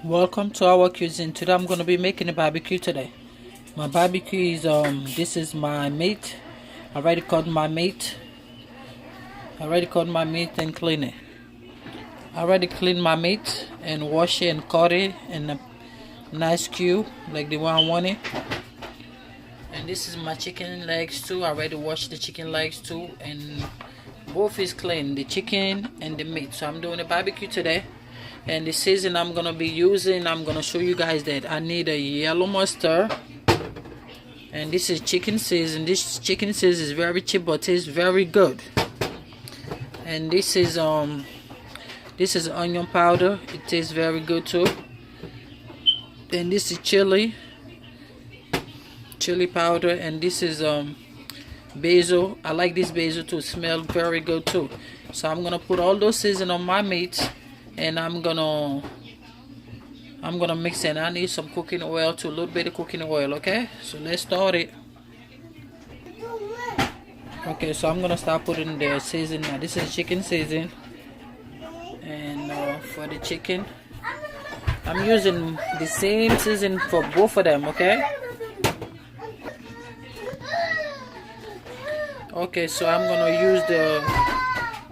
Welcome to our cuisine. Today I'm going to be making a barbecue today. My barbecue is this is my meat. I already cut my meat. And clean it. I already cleaned my meat and wash it and cut it in a nice cube like the one I wanted. And this is my chicken legs too. I already washed the chicken legs too, and both is clean, the chicken and the meat. So I'm doing a barbecue today. And the season I'm gonna be using, I'm gonna show you guys that I need a yellow mustard. And this is chicken season. This chicken season is very cheap but tastes very good. And this is onion powder. It tastes very good too. And this is chili powder. And this is basil. I like this basil to smell very good too. So I'm gonna put all those season on my meat. And I'm gonna mix it. I need some cooking oil too, a little bit of cooking oil. Okay, so let's start it. Okay, so I'm gonna start putting the season. Now this is chicken season, and for the chicken I'm using the same season for both of them. Okay, so I'm gonna use the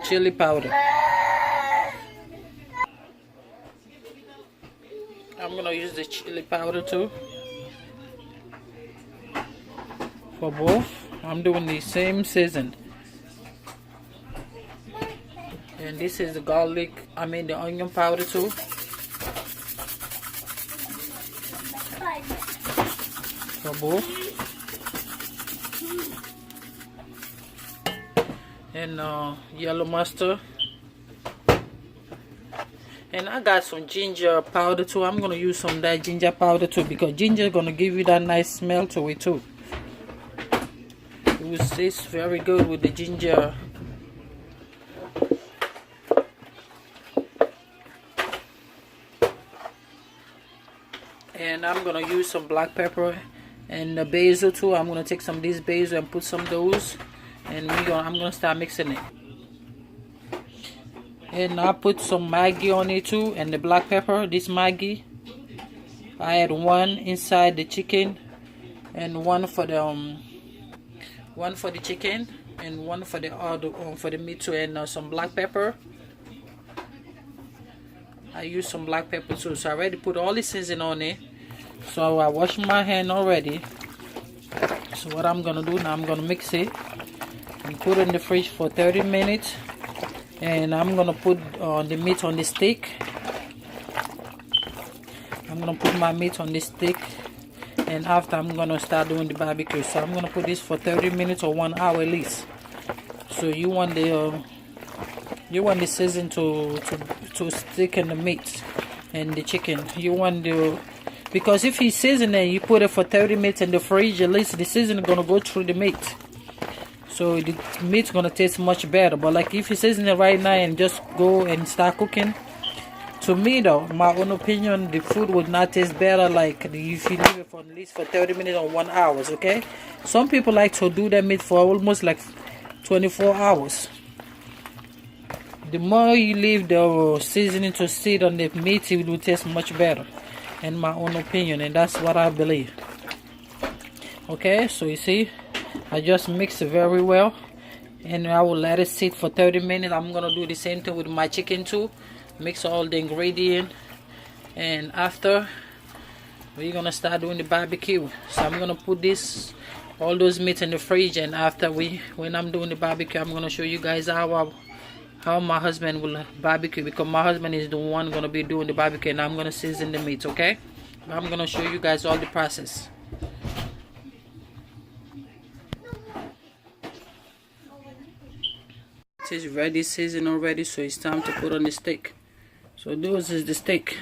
chili powder. I'm gonna use the chili powder too for both. I'm doing the same season. And this is the the onion powder too. For both. And yellow mustard. And I got some ginger powder too. I'm gonna use some of that ginger powder too, because ginger is gonna give you that nice smell to it too. It will taste very good with the ginger. And I'm gonna use some black pepper and the basil too. I'm gonna take some of this basil and put some of those, and I'm gonna start mixing it. And I put some Maggi on it too, and the black pepper. This Maggi, I had one inside the chicken, and one for the chicken, and one for the other for the meat too, and some black pepper. I use some black pepper too. So I already put all the seasoning on it. So I washed my hand already. So what I'm gonna do now, I'm gonna mix it and put it in the fridge for 30 minutes. And I'm gonna put the meat on the stick. I'm gonna put my meat on the stick, and after I'm gonna start doing the barbecue. So I'm gonna put this for 30 minutes or 1 hour at least. So you want the season to stick in the meat and the chicken. Because if you season it, you put it for 30 minutes in the fridge, at least the season is gonna go through the meat. So the meat's gonna taste much better. But like if you season it right now and just go and start cooking, to me though, my own opinion, the food would not taste better like if you leave it for at least for 30 minutes or 1 hour. Okay, some people like to do their meat for almost like 24 hours. The more you leave the seasoning to sit on the meat, it will taste much better, in my own opinion, and that's what I believe. Okay, so you see, I just mix it very well, and I will let it sit for 30 minutes. I'm gonna do the same thing with my chicken too. Mix all the ingredients, and after we're gonna start doing the barbecue. So I'm gonna put all those meat in the fridge, and after when I'm doing the barbecue, I'm gonna show you guys how my husband will barbecue, because my husband is the one gonna be doing the barbecue, and I'm gonna season the meat. Okay, I'm gonna show you guys all the process. It is ready, seasoned already, so it's time to put on the steak. So this is the steak.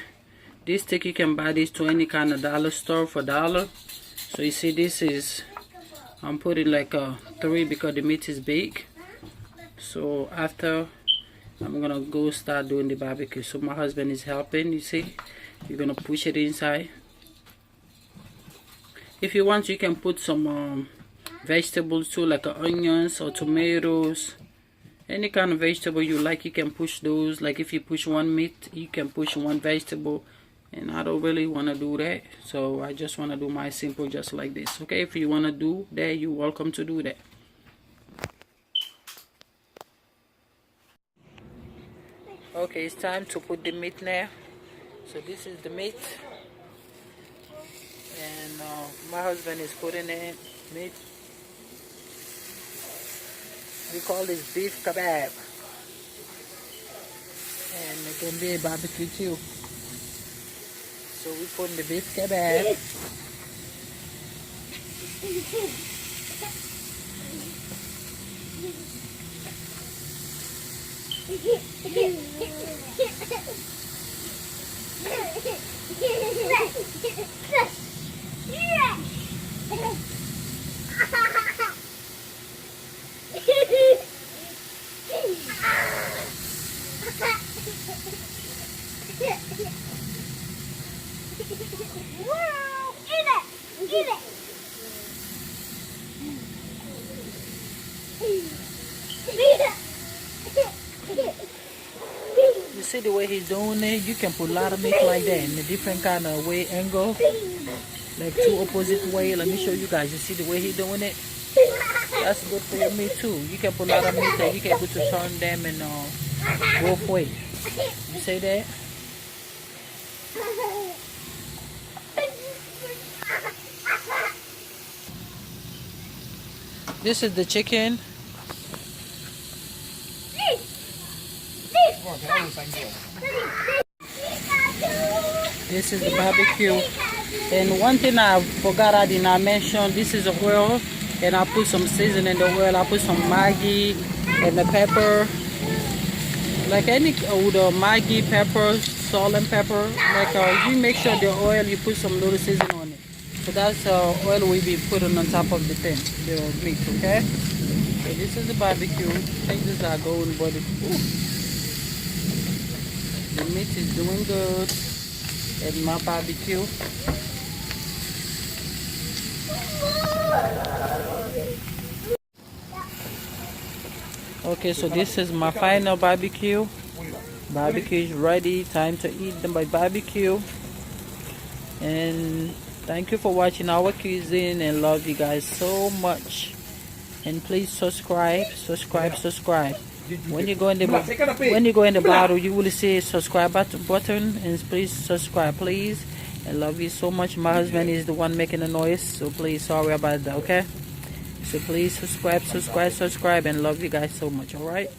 This steak, you can buy this to any kind of dollar store for $1. So you see, I'm putting like a 3 because the meat is big. So after, I'm gonna go start doing the barbecue. So my husband is helping. You see, you're gonna push it inside. If you want, you can put some vegetables too, like onions or tomatoes. Any kind of vegetable you like, you can push those. Like if you push one meat, you can push one vegetable. and I don't really want to do that, so I just want to do my simple just like this. Okay, if you want to do that, you're welcome to do that. Okay, it's time to put the meat now. So this is the meat, and my husband is putting in meat. We call this beef kebab, and it can be a barbecue too. So we put the beef kebab. You see the way he's doing it? You can put a lot of meat like that in a different kind of way, angle, like two opposite way. Let me show you guys. You see the way he's doing it? That's good for your meat too. You can put a lot of meat that you can able to turn them in both ways. You say that? This is the chicken. This is the barbecue. And one thing I forgot I did not mention, this is the oil, and I put some seasoning in the oil. I put some Maggi and the pepper, like any with the Maggi, pepper, salt and pepper. Like you make sure the oil, you put some little seasoning on it. So that's oil we be putting on top of the thing, the meat. Okay. So this is the barbecue. I think this is golden body. The meat is doing good at my barbecue. Okay, so this is my final barbecue. Barbecue is ready. Time to eat my barbecue. And thank you for watching our cuisine, and love you guys so much. And please subscribe. When you go in the bottle, you will see a subscribe button, and please subscribe, please. I love you so much. My husband is the one making the noise, so please, sorry about that. Okay, so please subscribe, and love you guys so much. All right.